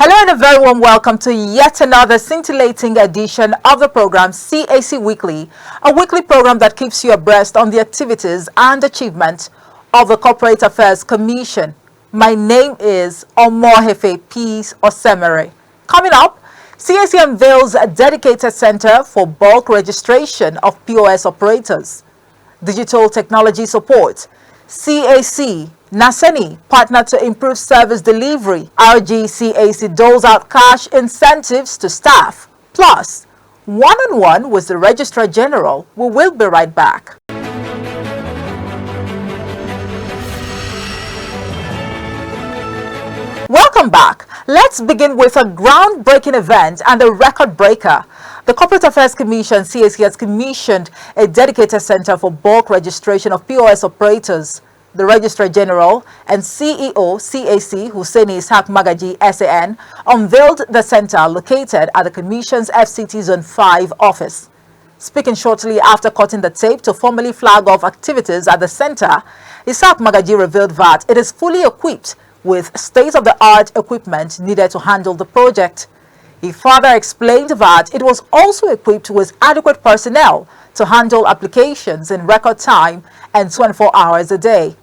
Hello and a very warm welcome to yet another scintillating edition of the program CAC Weekly, a weekly program that keeps you abreast on the activities and achievements of the Corporate Affairs Commission. My name is Omohefe Peace Osemere. Coming up, CAC unveils a dedicated center for bulk registration of POS operators. Digital technology support. CAC NASENI partner to improve service delivery. RGCAC doles out cash incentives to staff. Plus, one-on-one with the Registrar General. We will be right back. Welcome back. Let's begin with a groundbreaking event and a record breaker. The Corporate Affairs Commission, CAC, has commissioned a dedicated center for bulk registration of POS operators. The Registrar General and CEO CAC, Hussaini Ishaq Magaji SAN, unveiled the center located at the Commission's FCT Zone 5 office. Speaking shortly after cutting the tape to formally flag off activities at the center, Ishaq Magaji revealed that it is fully equipped with state-of-the-art equipment needed to handle the project. He further explained that it was also equipped with adequate personnel to handle applications in record time and 24 hours a day.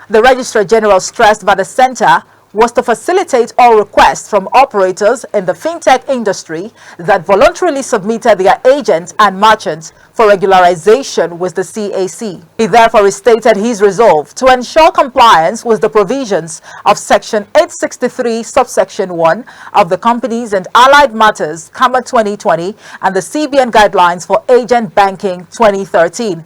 The Registrar General stressed that the center was to facilitate all requests from operators in the fintech industry that voluntarily submitted their agents and merchants for regularization with the CAC. He therefore restated his resolve to ensure compliance with the provisions of Section 863, subsection 1 of the Companies and Allied Matters, CAMA 2020, and the CBN Guidelines for Agent Banking 2013.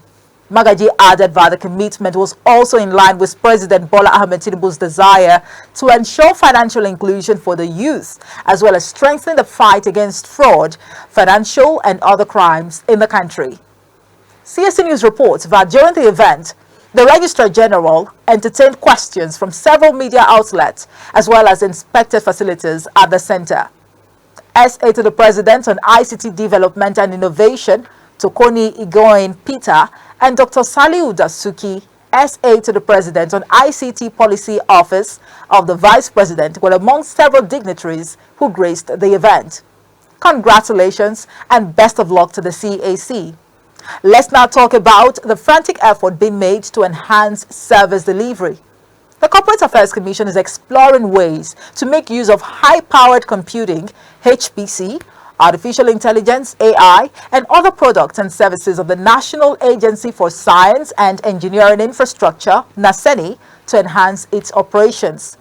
Magaji added that the commitment was also in line with President Bola Ahmed Tinubu's desire to ensure financial inclusion for the youth, as well as strengthen the fight against fraud, financial and other crimes in the country. CAC News reports that during the event, the Registrar General entertained questions from several media outlets, as well as inspected facilities at the center. SA to the President on ICT Development and Innovation, Tokoni Igoin Peter, and Dr. Saliu Dasuki, SA to the President on ICT Policy Office of the Vice President, were among several dignitaries who graced the event. Congratulations and best of luck to the CAC. Let's now talk about the frantic effort being made to enhance service delivery. The Corporate Affairs Commission is exploring ways to make use of high-powered computing, HPC, artificial intelligence, AI, and other products and services of the National Agency for Science and Engineering Infrastructure, NASENI, to enhance its operations.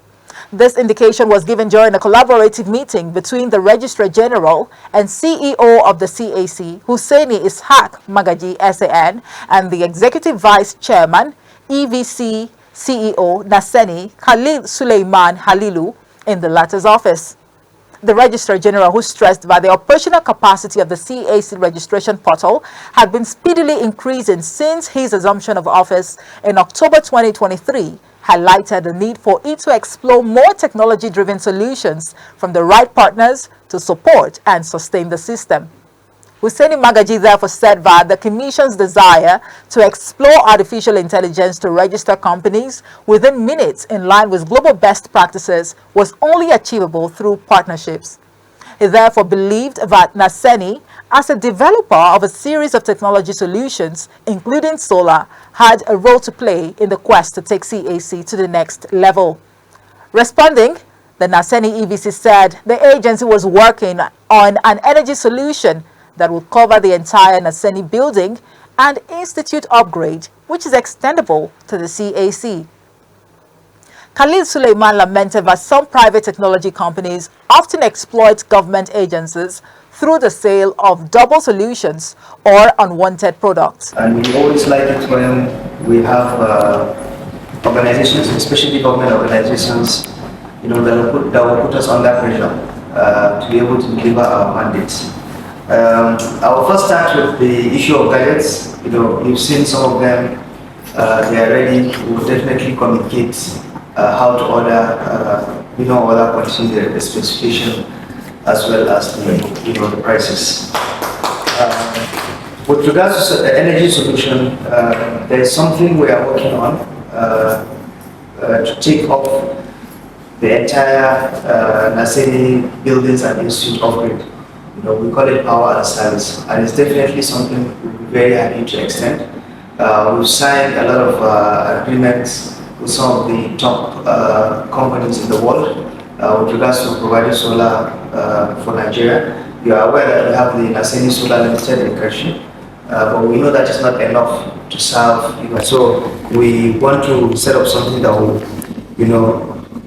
This indication was given during a collaborative meeting between the Registrar General and CEO of the CAC, Hussaini Ishaq Magaji SAN, and the Executive Vice Chairman, EVC CEO, NASENI, Khalil Suleiman Halilu, in the latter's office. The Registrar General, who stressed that the operational capacity of the CAC registration portal had been speedily increasing since his assumption of office in October 2023, highlighted the need for it to explore more technology-driven solutions from the right partners to support and sustain the system. Hussaini Magaji therefore said that the Commission's desire to explore artificial intelligence to register companies within minutes in line with global best practices was only achievable through partnerships. He therefore believed that NASENI, as a developer of a series of technology solutions, including solar, had a role to play in the quest to take CAC to the next level. Responding, the NASENI EVC said the agency was working on an energy solution that will cover the entire NASENI building and institute upgrade, which is extendable to the CAC. Khalil Suleiman lamented that some private technology companies often exploit government agencies through the sale of double solutions or unwanted products. And we always like it when we have organizations, especially government organizations, that will put us under pressure to be able to deliver our mandates. I will first start with the issue of gadgets. You've seen some of them. They are ready. We will definitely communicate how to order, order quantity, the specification, as well as the prices. With regards to the energy solution, there is something we are working on to take off the entire NASENI buildings and institute upgrade. We call it power as a service, and it's definitely something we're very happy to extend. We've signed a lot of agreements with some of the top companies in the world with regards to providing solar for Nigeria. You are aware that we have the NASENI Solar Limited in Kershi, but we know that is not enough to serve. So we want to set up something that will,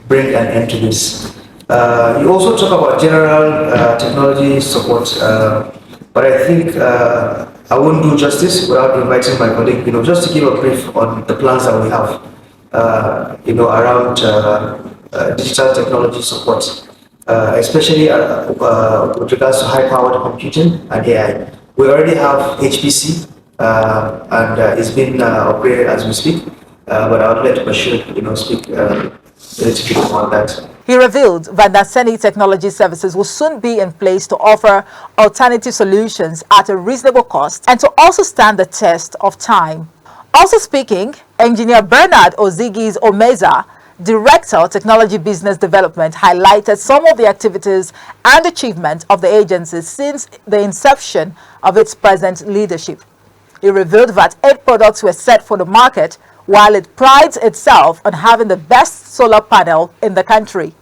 bring an end to this. You also talk about general technology support, but I think I won't do justice without inviting my colleague, just to give a brief on the plans that we have, around digital technology support, especially with regards to high-powered computing and AI. We already have HPC, and it's been upgraded as we speak, but I would let Bashir, speak a little bit more on that. He revealed that NASENI technology services will soon be in place to offer alternative solutions at a reasonable cost and to also stand the test of time. Also speaking, Engineer Bernard Ozigis Omeza, Director of Technology Business Development, highlighted some of the activities and achievements of the agency since the inception of its present leadership. He revealed that 8 products were set for the market, while it prides itself on having the best solar panel in the country.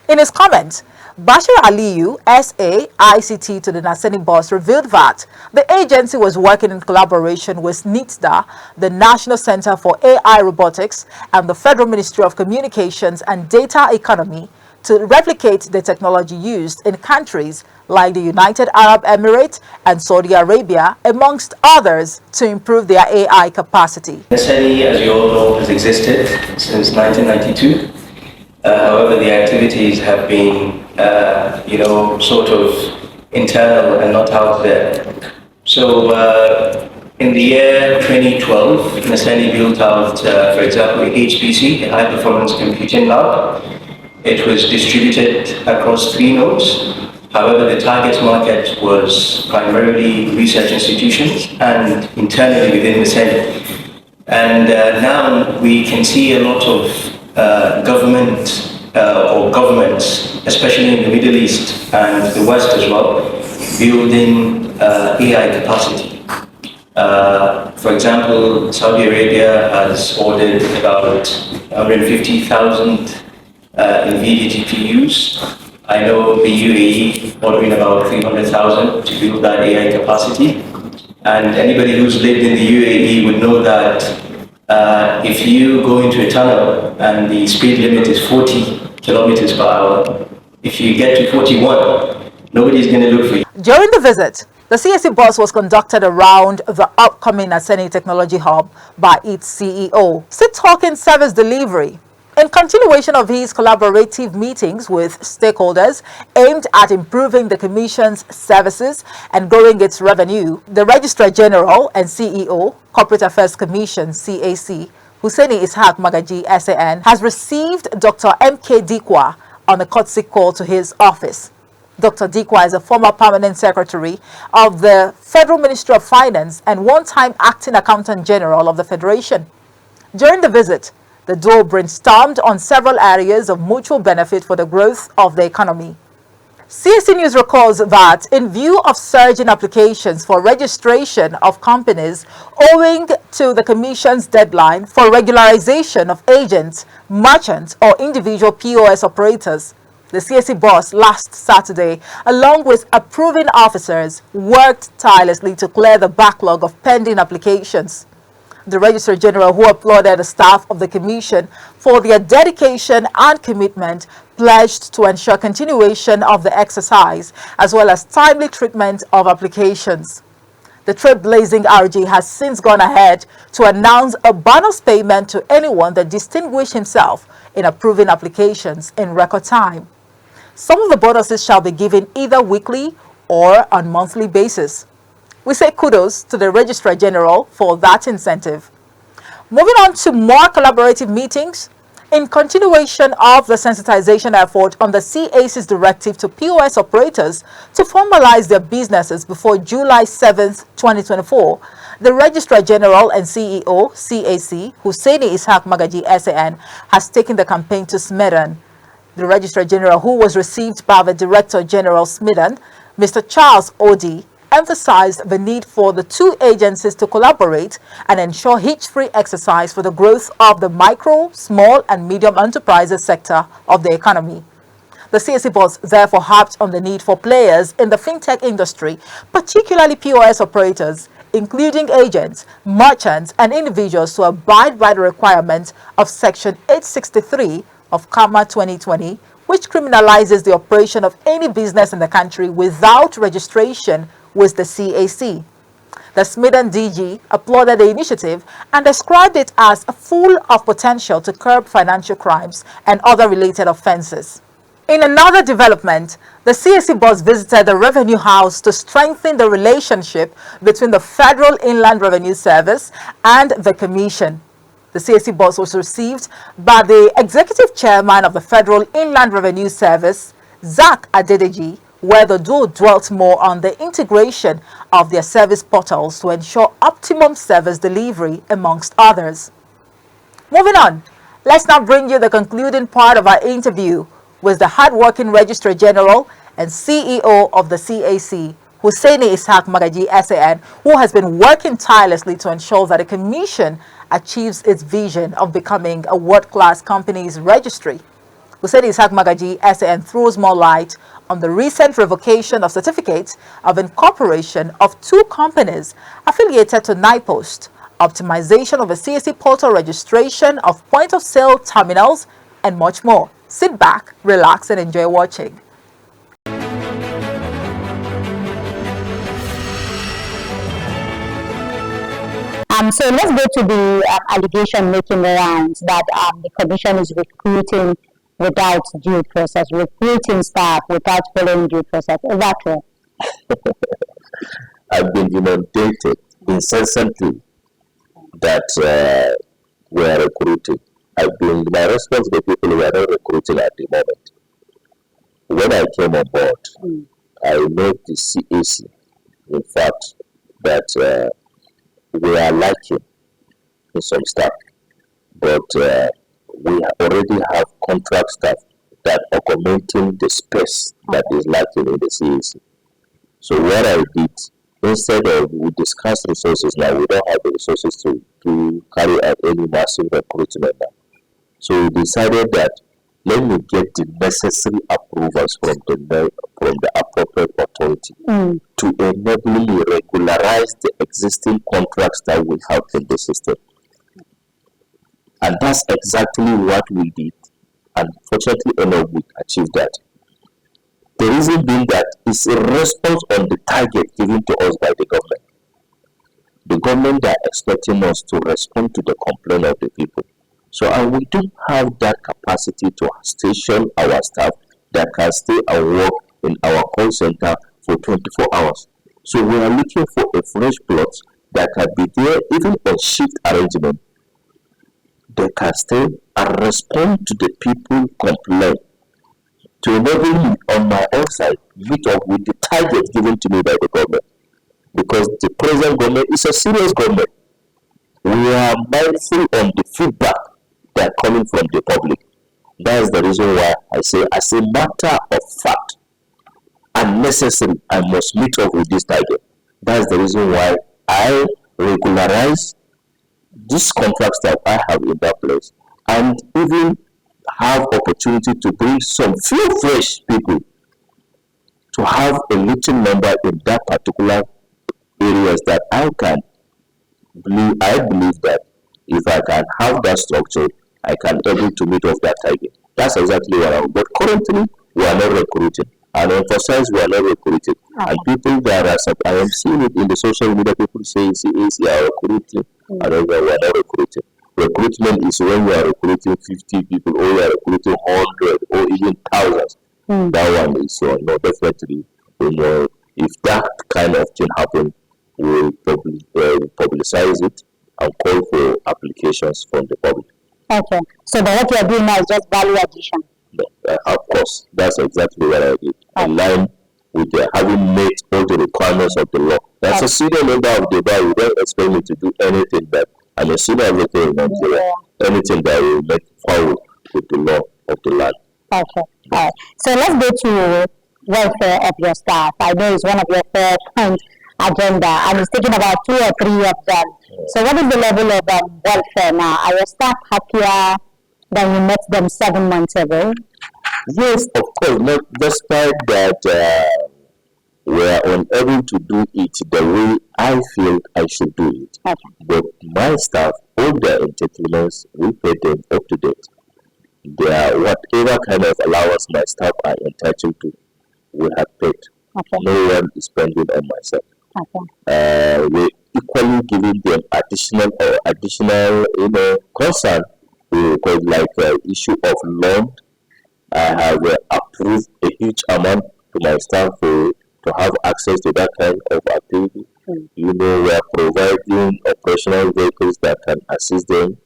In his comment, Bashir Aliyu, SA ICT to the NASENI boss, revealed that the agency was working in collaboration with NITDA, the National Center for AI Robotics, and the Federal Ministry of Communications and Data Economy to replicate the technology used in countries like the United Arab Emirates and Saudi Arabia, amongst others, to improve their AI capacity. NASENI, as you all know, has existed since 1992. However, the activities have been, sort of internal and not out there. So, in the year 2012, NASENI built out, for example, HPC, a high-performance computing lab. It was distributed across 3 nodes. However, the target market was primarily research institutions and internally within NASENI. And now we can see a lot of governments, especially in the Middle East and the West as well, building AI capacity. For example, Saudi Arabia has ordered about 150,000 NVIDIA GPUs. I know the UAE ordering about 300,000 to build that AI capacity. And anybody who's lived in the UAE would know that if you go into a tunnel and the speed limit is 40 kilometers per hour, if you get to 41, nobody's going to look for you. During the visit, the CSE bus was conducted around the upcoming NASENI Technology Hub by its CEO, still talking service delivery. In continuation of his collaborative meetings with stakeholders aimed at improving the Commission's services and growing its revenue, the Registrar General and CEO, Corporate Affairs Commission, CAC, Hussaini Ishaq Magaji, SAN, has received Dr. M.K. Dikwa on a courtesy call to his office. Dr. Dikwa is a former permanent secretary of the Federal Ministry of Finance and one-time acting accountant general of the Federation. During the visit, the duo brainstormed on several areas of mutual benefit for the growth of the economy. CSE News recalls that in view of surging applications for registration of companies owing to the Commission's deadline for regularization of agents, merchants, or individual POS operators, the CSE boss last Saturday, along with approving officers, worked tirelessly to clear the backlog of pending applications. The Registrar General, who applauded the staff of the Commission for their dedication and commitment, pledged to ensure continuation of the exercise as well as timely treatment of applications. The trailblazing RG has since gone ahead to announce a bonus payment to anyone that distinguished himself in approving applications in record time. Some of the bonuses shall be given either weekly or on monthly basis. We say kudos to the Registrar General for that incentive. Moving on to more collaborative meetings, in continuation of the sensitization effort on the CAC's directive to POS operators to formalize their businesses before July 7, 2024, the Registrar General and CEO, CAC, Hussaini Ishaq Magaji, SAN, has taken the campaign to Smedan. The Registrar General, who was received by the Director General Smithon, Mr. Charles Odi, emphasized the need for the two agencies to collaborate and ensure hitch-free exercise for the growth of the micro, small and medium enterprises sector of the economy. The CAC boss therefore harped on the need for players in the fintech industry, particularly POS operators, including agents, merchants and individuals, to abide by the requirements of Section 863 of CAMA 2020, which criminalizes the operation of any business in the country without registration with the CAC. The Smithon DG applauded the initiative and described it as full of potential to curb financial crimes and other related offenses. In another development, the CAC boss visited the Revenue House to strengthen the relationship between the Federal Inland Revenue Service and the Commission. The CAC boss was received by the Executive Chairman of the Federal Inland Revenue Service, Zach Adedeji, where the duo dwelt more on the integration of their service portals to ensure optimum service delivery, amongst others. Moving on, let's now bring you the concluding part of our interview with the hardworking Registrar General and CEO of the CAC, Hussaini Ishaq Magaji SAN, who has been working tirelessly to ensure that the Commission achieves its vision of becoming a world-class companies registry. Hussaini Ishaq Magaji SAN throws more light on the recent revocation of certificates of incorporation of two companies affiliated to NIPOST, optimization of a CAC portal registration of point-of-sale terminals, and much more. Sit back, relax, and enjoy watching. So let's go to the allegation making the rounds that the commission is recruiting without due process, recruiting staff without following due process. Is that true? I've been inundated incessantly that we are recruiting. My response to the people who are not recruiting at the moment. When I came on board, I made the CAC, in fact, that we are lacking in some staff, but we already have contract staff that are augmenting the space that is lacking in the CAC. So what I did, instead of we discuss resources now, we don't have the resources to carry out any massive recruitment now. So we decided that let me get the necessary approvals from the appropriate authority to enable me regularize the existing contracts that we have in the system. And that's exactly what we did. And fortunately, we achieved that. The reason being that it's a response on the target given to us by the government. The government are expecting us to respond to the complaint of the people. So and we don't have that capacity to station our staff that can stay and work in our call center for 24 hours. So we are looking for a fresh plot that can be there even on shift arrangement. They can stay and respond to the people complaint to enable me on my own side meet up with the target given to me by the government. Because the present government is a serious government. We are mindful on the feedback that are coming from the public. That is the reason why I say, as a matter of fact and necessary, I must meet up with this target. That is the reason why I regularize these contracts that I have in that place and even have opportunity to bring some few fresh people to have a little number in that particular areas that I believe that if I can have that structure, I can able to meet off that target. That's exactly what I want. But currently, we are not recruiting. And emphasize we are not recruiting. And people that are, I am seeing it in the social media, people say, CAC are recruiting. And we are not recruiting. Recruitment is when you are recruiting 50 people, or you are recruiting 100, or even thousands. That one is no, definitely, if that kind of thing happens, we'll publicize it and call for applications from the public. Okay. So what you are doing now is just value addition. No, of course, that's exactly what I did. In line with having met all the requirements of the law. That's a senior member of the bar. You don't expect me to do anything that I'm a senior member of Nigeria. Anything that will make foul with the law of the land. Okay. All right. So let's go to welfare of your staff. I know it's one of your 4-point agenda, and it's taking about 2 or 3 of them. So what is the level of welfare now? Are your staff happier than you met them 7 months ago? Yes, of course. Not despite that, we are unable to do it the way I feel I should do it. Okay. But my staff, all their entitlements, we pay them up to date. Their whatever kind of allowance my staff are entitled to, we have paid. Okay. No one is spending on myself. Okay. We equally giving them additional, concern. Because like issue of loan, I have approved a huge amount to my staff to have access to that kind of activity. We are providing operational vehicles that can assist them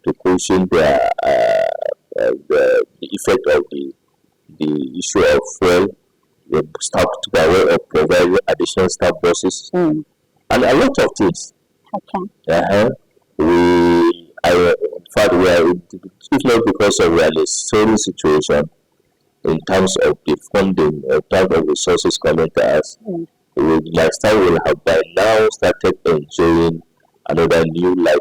to cushion the effect of the issue of fuel. The staff by way of providing additional staff buses and a lot of things. Okay. In fact, we are it's not because we are in a sorry situation in terms of the funding, in terms of resources coming to us. My staff will have by now started enjoying another new life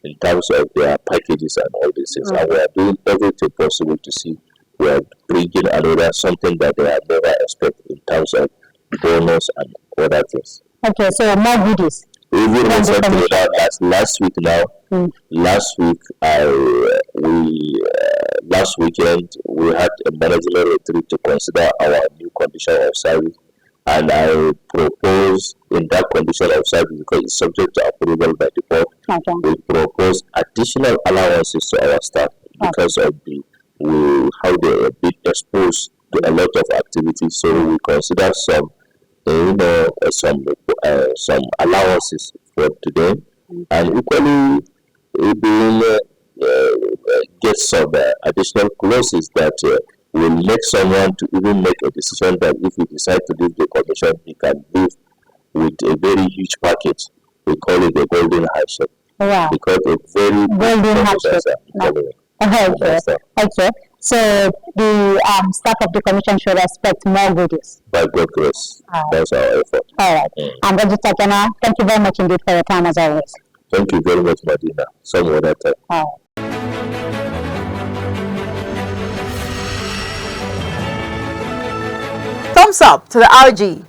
in terms of their packages and all these things. And we are doing everything possible to see we are bringing another something that they have never expected in terms of bonus and other things. Okay, so more goodies. Even recently, last week now, last weekend we had a management retreat to consider our new condition of service, and I propose in that condition of service, because it's subject to approval by the board, we propose additional allowances to our staff because of how they are being exposed to a lot of activities. So we consider some allowances for today, and equally we will get some additional clauses that will make someone to even make a decision that if he decides to leave the commission, he can leave with a very huge package. We call it a golden handshake. Wow. Because a very golden handshake. Okay. So the staff of the commission should expect more goodies. By God's grace. That's our effort. All right. And Register General, thank you very much indeed for your time as always. Thank you very much, Madina. Some other time. All right. Thumbs up to the RG.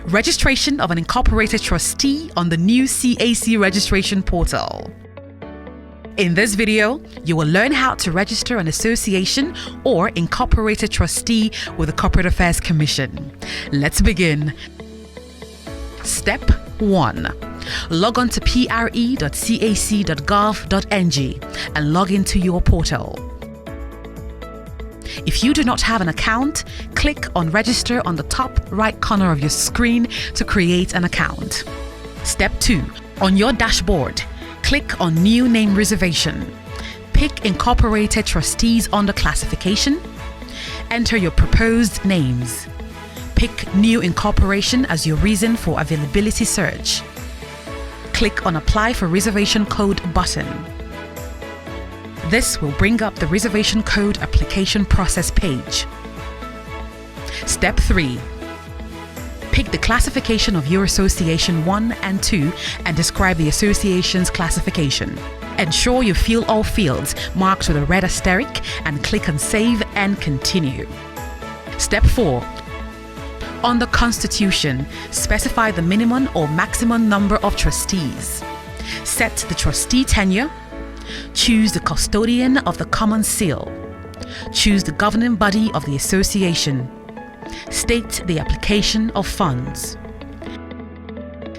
Registration of an incorporated trustee on the new CAC registration portal. In this video, you will learn how to register an association or incorporated trustee with the Corporate Affairs Commission. Let's begin. Step 1. Log on to pre.cac.gov.ng and log into your portal. If you do not have an account, click on Register on the top right corner of your screen to create an account. Step 2. On your dashboard, click on New Name Reservation. Pick Incorporated Trustees under Classification. Enter your proposed names. Pick New Incorporation as your reason for availability search. Click on Apply for Reservation Code button. This will bring up the reservation code application process page. Step 3. Pick the classification of your Association 1 and 2 and describe the association's classification. Ensure you fill all fields marked with a red asterisk and click on Save and Continue. Step 4. On the Constitution, specify the minimum or maximum number of trustees. Set the trustee tenure. Choose the custodian of the common seal. Choose the governing body of the association. State the application of funds.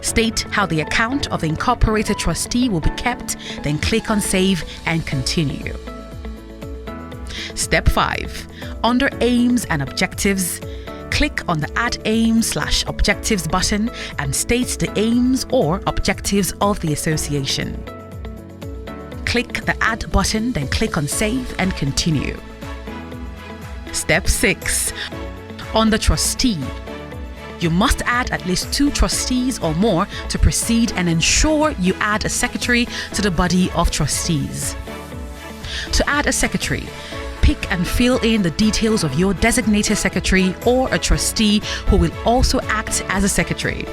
State how the account of the incorporated trustee will be kept, then click on Save and Continue. Step 5. Under Aims and Objectives, click on the Add Aims/Objectives button and state the aims or objectives of the association. Click the Add button, then click on Save and Continue. Step 6. On the trustee, you must add at least 2 trustees or more to proceed and ensure you add a secretary to the body of trustees. To add a secretary, pick and fill in the details of your designated secretary or a trustee who will also act as a secretary.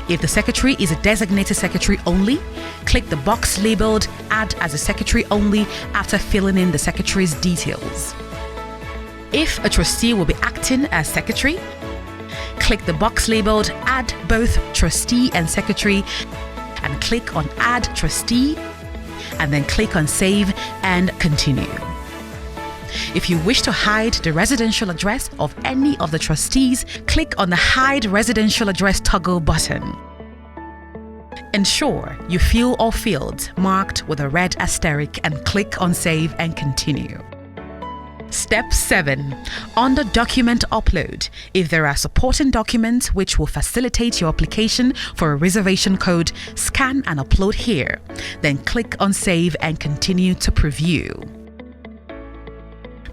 If the secretary is a designated secretary only, click the box labeled Add as a secretary only after filling in the secretary's details. If a trustee will be acting as secretary, click the box labeled Add both trustee and secretary and click on Add Trustee and then click on Save and Continue. If you wish to hide the residential address of any of the trustees, click on the Hide Residential Address toggle button. Ensure you fill all fields marked with a red asterisk and click on Save and Continue. Step 7. Under Document Upload, if there are supporting documents which will facilitate your application for a reservation code, scan and upload here. Then click on Save and Continue to preview.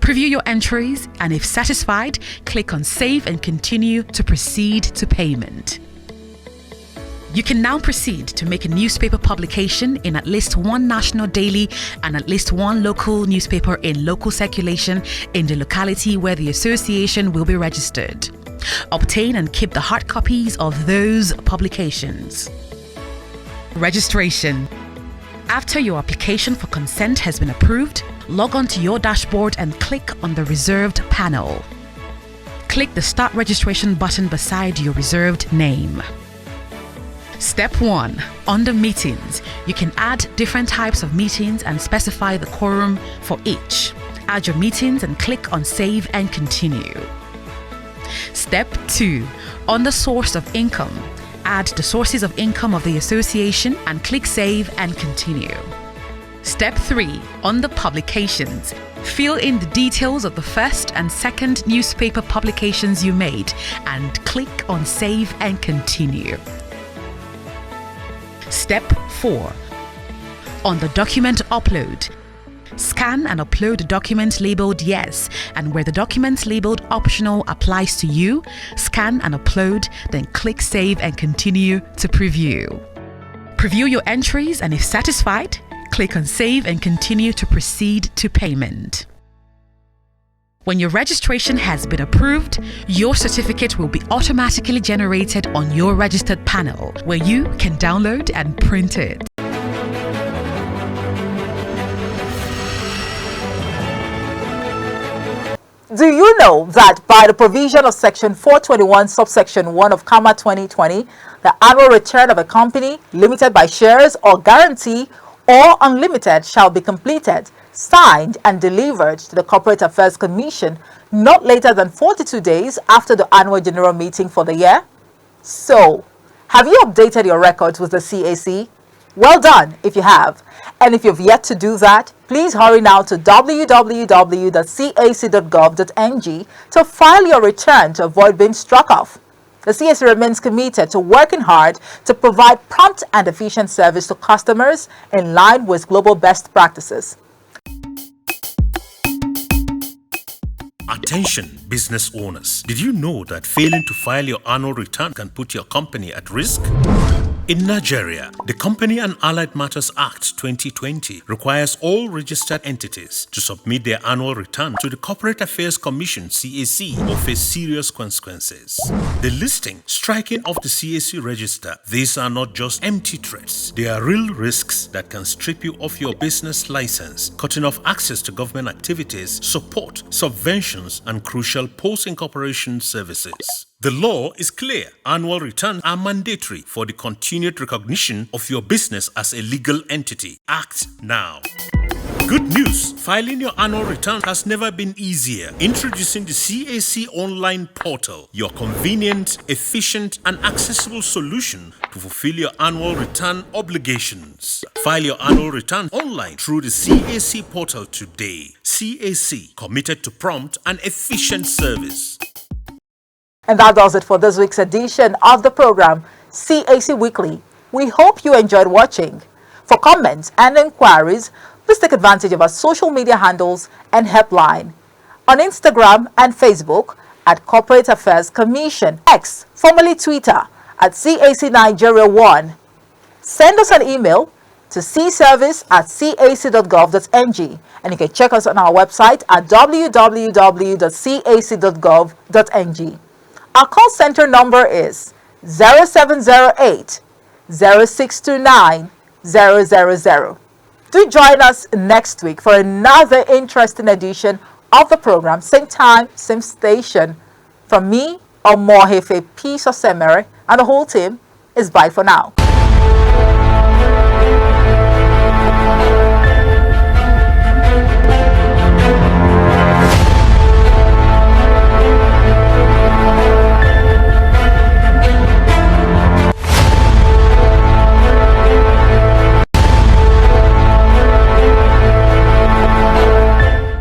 Preview your entries, and if satisfied, click on Save and Continue to proceed to payment. You can now proceed to make a newspaper publication in at least one national daily and at least one local newspaper in local circulation in the locality where the association will be registered. Obtain and keep the hard copies of those publications. Registration. After your application for consent has been approved, log on to your dashboard and click on the Reserved panel. Click the Start Registration button beside your reserved name. Step 1. Under Meetings, you can add different types of meetings and specify the quorum for each. Add your meetings and click on Save and Continue. Step 2. Under Source of Income, add the sources of income of the association and click Save and Continue. Step 3. Under Publications, fill in the details of the first and second newspaper publications you made and click on Save and Continue. Step 4. On the Document Upload, scan and upload the document labeled Yes, and where the document labeled Optional applies to you, scan and upload, then click Save and Continue to preview. Preview your entries, and if satisfied, click on Save and Continue to proceed to payment. When your registration has been approved, your certificate will be automatically generated on your registered panel, where you can download and print it. Do you know that by the provision of Section 421, subsection 1 of CAMA 2020, the annual return of a company, limited by shares or guarantee or unlimited, shall be completed, signed and delivered to the Corporate Affairs Commission not later than 42 days after the annual general meeting for the year? So, have you updated your records with the CAC? Well done if you have. And if you've yet to do that, please hurry now to www.cac.gov.ng to file your return to avoid being struck off. The CAC remains committed to working hard to provide prompt and efficient service to customers in line with global best practices. Attention, business owners. Did you know that failing to file your annual return can put your company at risk? In Nigeria, the Company and Allied Matters Act 2020 requires all registered entities to submit their annual return to the Corporate Affairs Commission (CAC) or face serious consequences. The listing striking off the CAC register, these are not just empty threats. They are real risks that can strip you of your business license, cutting off access to government activities, support, subventions, and crucial post-incorporation services. The law is clear. Annual returns are mandatory for the continued recognition of your business as a legal entity. Act now. Good news! Filing your annual return has never been easier. Introducing the CAC Online Portal, your convenient, efficient, and accessible solution to fulfill your annual return obligations. File your annual return online through the CAC Portal today. CAC, committed to prompt and efficient service. And that does it for this week's edition of the program, CAC Weekly. We hope you enjoyed watching. For comments and inquiries, please take advantage of our social media handles and helpline. On Instagram and Facebook at Corporate Affairs Commission, X, formerly Twitter, at CAC Nigeria 1. Send us an email, to cservice@cac.gov.ng, and you can check us on our website at www.cac.gov.ng. Our call center number is 0708 0629 000. Do join us next week for another interesting edition of the program, same time, same station. From me, Omohefe Peace Osemere, and the whole team is bye for now.